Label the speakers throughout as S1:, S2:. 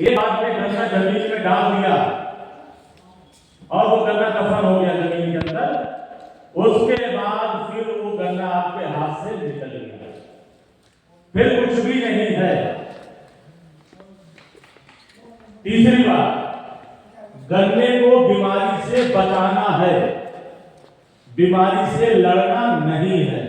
S1: एक बात में गन्ना जमीन में डाल दिया और वो गन्ना दफन हो गया जमीन के अंदर, उसके बाद फिर वो गन्ना आपके हाथ से निकल गया, फिर कुछ भी नहीं है। तीसरी बात, गन्ने को बीमारी से बचाना है, बीमारी से लड़ना नहीं है।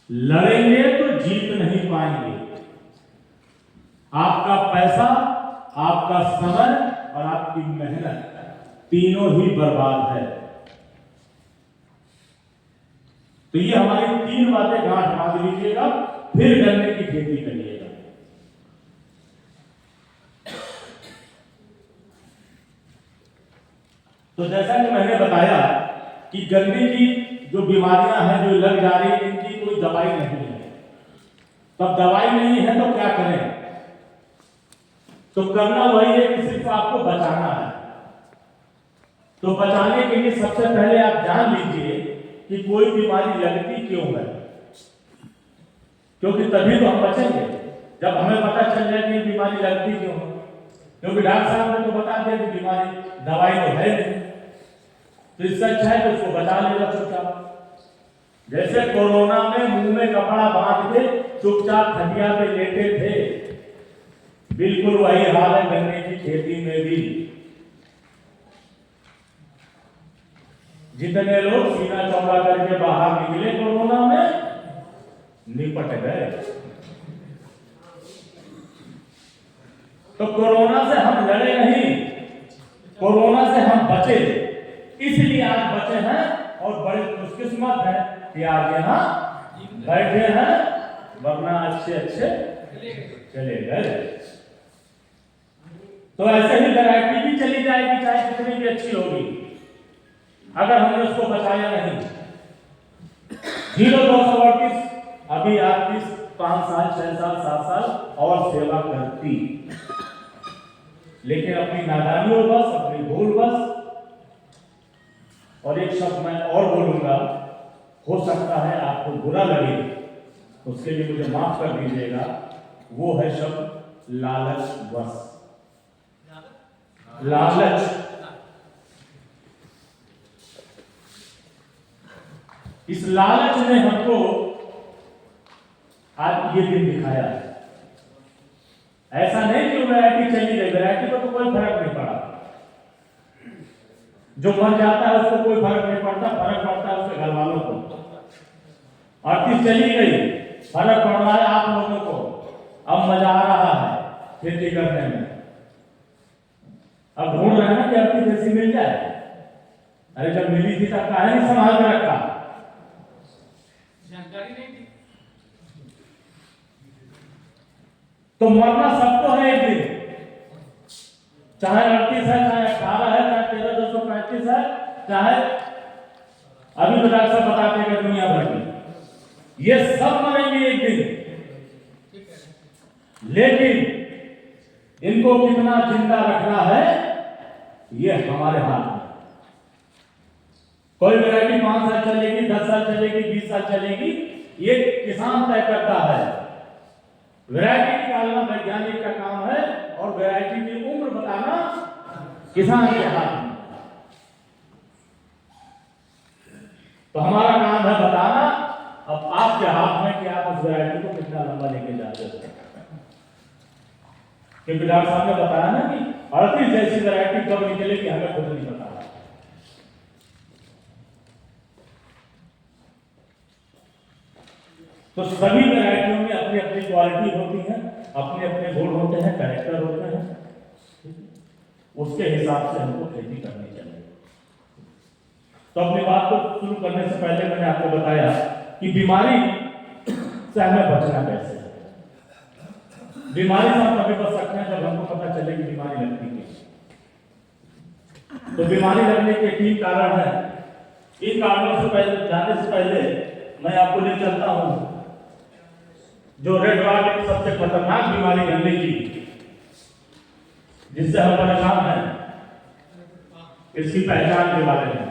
S1: लड़ेंगे तो जीत नहीं पाएंगे। आपका पैसा, आपका समय और आपकी मेहनत तीनों ही बर्बाद है। तो ये हमारी 3 बातें गांठ बांध लीजिएगा, फिर गन्ने की खेती करिएगा। तो जैसा कि मैंने बताया कि गन्ने की जो बीमारियां हैं जो लग जा रही है, इनकी कोई दवाई नहीं है। तब दवाई नहीं है तो क्या करें? तो करना वही है कि सिर्फ आपको बचाना है। तो बचाने के लिए सबसे पहले आप जान लीजिए कि कोई बीमारी लगती क्यों है, क्योंकि तभी तो हम बचेंगे जब हमें पता चल जाए कि बीमारी लगती क्यों है। क्योंकि डॉक्टर साहब ने तो बता दिया कि बीमारी, दवाई तो है नहीं, तो इससे अच्छा है कि उसको बचा लेगा चुपचाप। जैसे कोरोना में मुंह में कपड़ा बांध के चुपचाप खटिया पे लेटे थे, बिल्कुल वही हाल है गन्ने की खेती में भी। जितने लोग सीना चौड़ा करके बाहर निकले कोरोना में, निपट गए। तो कोरोना से हम लड़े नहीं, कोरोना से हम बचे, इसलिए आज बचे हैं और बड़े खुशकिस्मत हैं कि आज यहाँ बैठे हैं, वरना अच्छे अच्छे चले गए। तो ऐसे ही वैरायटी भी चली जाएगी, चाहे कितनी भी अच्छी होगी, अगर हमने उसको बचाया नहीं। 0238 अभी आपकी 5 साल 6 साल 7 साल और सेवा करती, लेकिन अपनी नादानी बस, अपनी भूल बस। और एक शब्द मैं और बोलूंगा, हो सकता है आपको बुरा लगे, उसके लिए मुझे माफ कर दीजिएगा, वो है शब्द लालच बस। लालच, इस लालच ने हमको आज ये दिन दिखाया है। ऐसा नहीं कि वैरायटी चली गई, वैरायटी को तो कोई फर्क नहीं पड़ा। जो मर जाता है उसको कोई फर्क नहीं पड़ता, फर्क पड़ता है उसके घर वालों को। आर्थिक चली गई, फर्क पड़ रहा है आप लोगों को। अब मजा आ रहा है खेती करने में। अब ढूंढ रहे हैं ना कि आर्थिक जैसी मिल जाए। अरे जब मिली थी तब काहे नहीं संभाल के रखा? जानकारी नहीं थी। तो मरना सबको है एक दिन, चाहे 38 है, चाहे 18 है, चाहे 13,235 है, चाहे अभी तो डॉक्टर साहब बताते हैं दुनिया भर की, ये सब मरेंगे एक दिन। लेकिन इनको कितना जिंदा रखना है ये हमारे हाथ में। कोई वैरायटी 5 साल चलेगी, 10 साल चलेगी, 20 साल चलेगी, ये किसान तय करता है। वैरायटी निकालना वैज्ञानिक का काम है और वैरायटी की उम्र बताना किसान के हाथ में। तो हमारा काम है बताना, अब आपके हाथ में कि आप उस वैरायटी को कितना लंबा लेके जाते हो। क्योंकि डॉक्टर साहब ने बताया ना कि 38 जैसी वैरायटी कब निकलेगी हमें खुद नहीं पता। तो सभी वैरायटियों में अपनी अपनी क्वालिटी होती है, अपने अपने गुण होते हैं, कैरेक्टर होते हैं। उसके हिसाब से हमको खेती करनी चाहिए। तो अपनी बात को शुरू करने से पहले मैंने आपको बताया कि बीमारी से हमें बचना कैसे है। बीमारी से हम तभी बच सकते हैं जब हमको पता चले कि बीमारी लगती है। तो बीमारी लगने के 3 कारण हैं। इन कारणों से पहले जाने से पहले मैं आपको ले चलता हूं जो रेड रॉट एक सबसे खतरनाक बीमारी गन्ने की, जिससे हम परेशान हैं, इसकी पहचान के बारे में।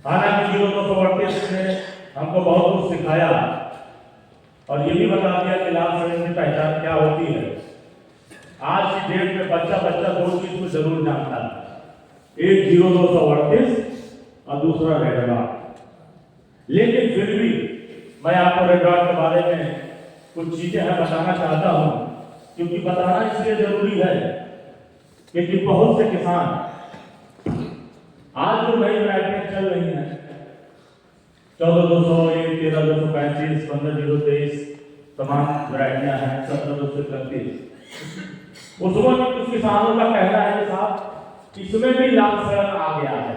S1: हालांकि 0238 ने हमको बहुत कुछ सिखाया, और ये भी बता दिया कि लाल सड़क की पहचान क्या होती है। आज की डेट में बच्चा दो चीज को जरूर जानता है, एक 0238 और दूसरा रेड अलर्ट। लेकिन फिर भी मैं आपको रेड अलर्ट के बारे में कुछ चीजें बताना चाहता हूं, क्योंकि बताना इसलिए जरूरी है क्योंकि बहुत से किसान आज जो नई वैरायटियां चल रही हैं 14,201, 13,235, 15,023 तमाम वैरायटियां हैं, 17,231, उसमें भी कुछ किसानों का कहना है कि साहब इसमें भी लाल सड़न आ गया है।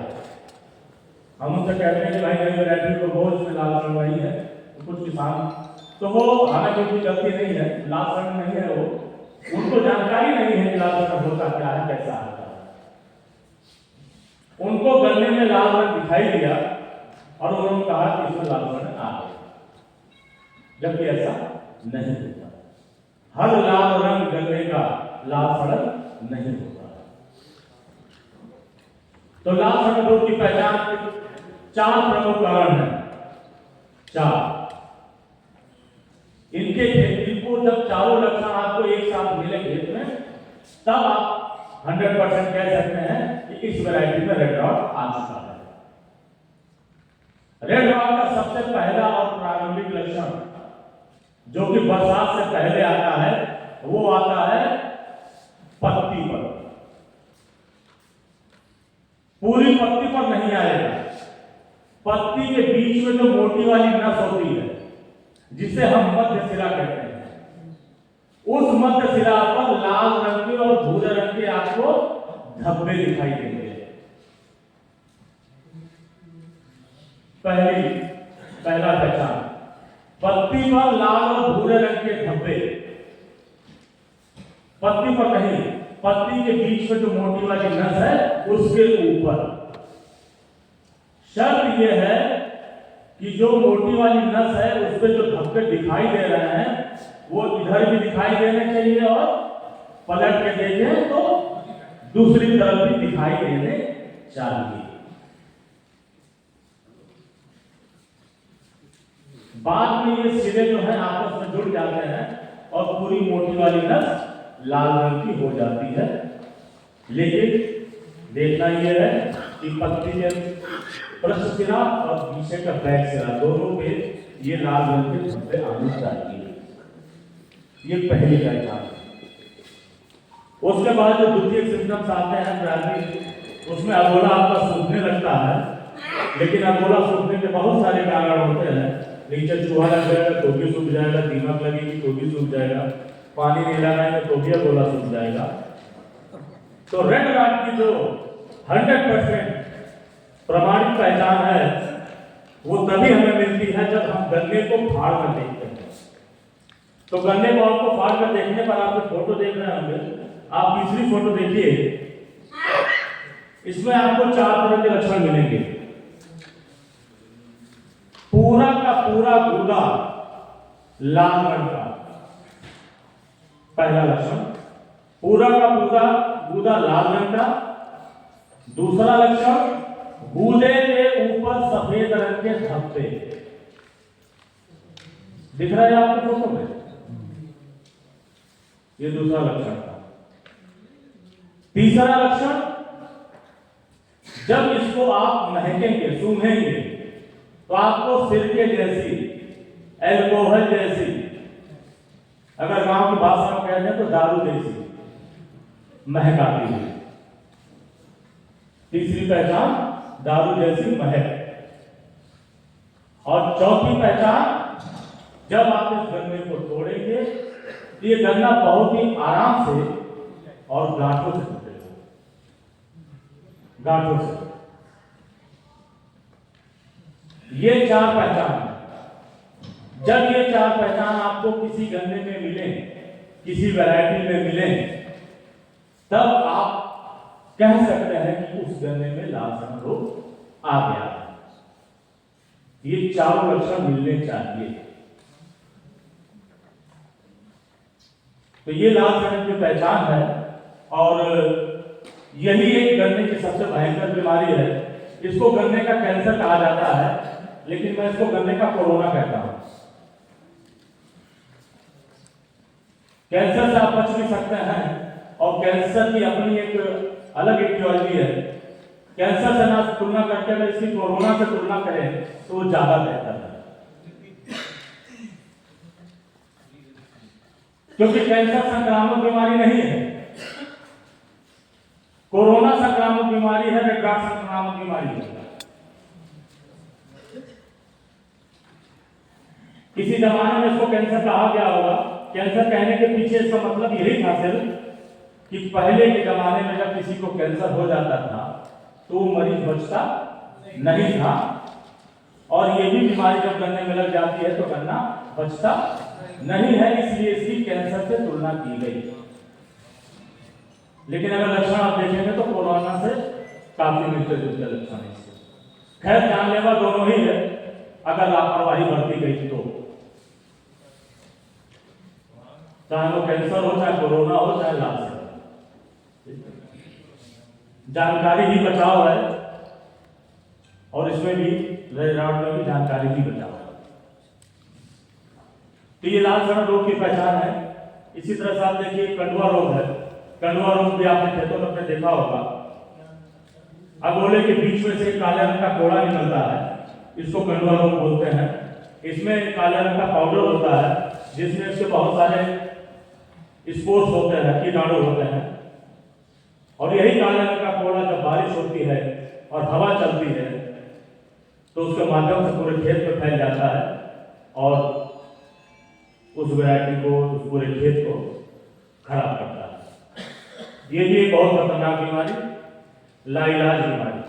S1: हम उनसे कहते हैं कि भाई नई वैरायटी को बहुत इसमें लाल सड़न नहीं है, तो कुछ किसान तो वो हालांकि उनकी गलती नहीं है, लाल सड़न नहीं है, वो उनको जानकारी नहीं है कि लाल सड़न होता क्या है, कैसा आता है। उनको गन्ने में लाल रंग दिखाई दिया और उन्होंने कहा कि इसमें लाल सड़न आ गया, जबकि ऐसा नहीं होता। हर लाल रंग गन्ने का लाल सड़न नहीं होता। तो लाल सड़न रोग की पहचान के 4 प्रमुख कारण हैं। 4 इनको जब चारों लक्षण आपको एक साथ मिले खेत में, तब आप 100% कह सकते हैं कि इस वैरायटी में रेड रॉट आ चुका है। रेड रॉट का सबसे पहला और प्रारंभिक लक्षण जो कि बरसात से पहले आता है, वो आता है पत्ती पर। पूरी पत्ती पर नहीं आएगा, पत्ती के बीच में जो मोटी वाली नस होती है जिसे हम मध्य सिरा कहते हैं, उस मध्य सिरा पर लाल रंग के और भूरे रंग के आपको धब्बे दिखाई देंगे। पहला पहचान, पत्ती पर लाल और भूरे रंग के धब्बे, पत्ती पर नहीं, पत्ती के बीच में जो मोटी वाली नस है उसके ऊपर। शर्त यह है कि जो मोटी वाली नस है उस पर जो धब्बे दिखाई दे रहे हैं वो इधर भी दिखाई देने चाहिए और पलट के देखें तो दूसरी तरफ भी दिखाई देने चाहिए। बाद में ये सिरे जो है आपस में जुड़ जाते हैं और पूरी मोटी वाली नस लाल रंग की हो जाती है। लेकिन देखना यह है कि पत्ती के पृष्ठ सिरा और पीछे का बैक सिरा दोनों पे ये लाल रंग के धब्बे आने चाहिए। ये पहली पहचान है। उसके बाद जो द्वितीय सिम्टम्स आते हैं प्रारंभिक, उसमें अगोला आपका सूखने लगता है, लेकिन अगोला सूखने के बहुत सारे कारण होते हैं। नीचे चूहा लग जाएगा तो भी सूख जाएगा, दीमक लगेगी तो भी सूख जाएगा, पानी नहीं लगाएंगे तो भी अगोला सूख जाएगा। तो रेड रॉट की जो 100% प्रमाणिक पहचान है वो तभी हमें मिलती है जब हम गन्ने को फाड़ कर देखते हैं। तो गन्ने को आपको फाड़ कर देखने पर आप फोटो देख रहे होंगे, आप तीसरी फोटो देखिए, इसमें आपको 4 तरह के लक्षण मिलेंगे। पूरा का पूरा गूदा लाल रंग का, पहला लक्षण, पूरा का पूरा गूदा लाल रंग का। दूसरा लक्षण, गूदे के ऊपर सफेद रंग के धब्बे दिख रहा है आपको फोटो में, ये दूसरा लक्षण था। तीसरा लक्षण, जब इसको आप महकेंगे, सूंघेंगे, तो आपको सिरके जैसी, एल्कोहल जैसी, अगर गांव की भाषा में कहते हैं तो दारू जैसी महक आती है। तीसरी पहचान, दारू जैसी महक। और चौथी पहचान, जब आप इस गन्ने को तोड़ेंगे तो ये गन्ना बहुत ही आराम से और गांठों से टूटेगा, गांठों से। ये 4 पहचान है। जब ये 4 पहचान आपको किसी गन्ने में मिले, किसी वैरायटी में मिले, तब आप कह सकते हैं कि उस गन्ने में लाल सड़न रोग आ गया है। ये 4 लक्षण मिलने चाहिए। तो ये लाल सड़न की पहचान है और यही एक गन्ने की सबसे भयंकर बीमारी है। इसको गन्ने का कैंसर कहा जाता है, लेकिन मैं इसको गन्ने का कोरोना कहता हूं। कैंसर से आप बच भी सकते हैं, और कैंसर की अपनी एक अलग इटियोलॉजी है। कैंसर से ना तुलना करके अगर इसकी कोरोना से तुलना करें तो वो ज्यादा बेहतर है, क्योंकि कैंसर संक्रामक बीमारी नहीं है, कोरोना संक्रामक बीमारी है, रेड ड्राफ्ट संक्रामक बीमारी है। किसी जमाने में इसको कैंसर कहा गया होगा। कैंसर कहने के पीछे इसका मतलब यही था सिर्फ कि पहले के जमाने में जब किसी को कैंसर हो जाता था तो वो मरीज बचता नहीं था, और ये भी बीमारी जब गन्ने में लग जाती है तो गन्ना बचता नहीं है, इसलिए इसकी कैंसर से तुलना की गई। लेकिन अगर लक्षण आप देखेंगे तो कोरोना से काफी मिलते जुलते लक्षण है इसके। खैर जानलेवा दोनों ही है, अगर लापरवाही बरती गई तो, चाहे वो कैंसर हो, चाहे कोरोना हो, चाहे लाल। जानकारी ही बचाव है, और इसमें भी रेड में भी जानकारी ही बचाव है। तो ये लाल सड़क रोग की पहचान है। इसी तरह से आप देखिए कंडुआ रोग है। कंडुआ रोग भी आपने खेतों में देखा होगा। अगोले के बीच में से काले रंग का कोड़ा निकलता है, इसको कंडुआ रोग बोलते हैं। इसमें काले रंग का पाउडर होता है जिसमें इसके बहुत सारे स्पोर्स होते हैं, कीटाणु होते हैं, और यही काले रंग का कोड़ा जब बारिश होती है और हवा चलती है तो उसके माध्यम से पूरे खेत में फैल जाता है और उस वैरायटी को, उस पूरे खेत को खराब करता है। ये भी एक बहुत खतरनाक बीमारी, लाइलाज बीमारी।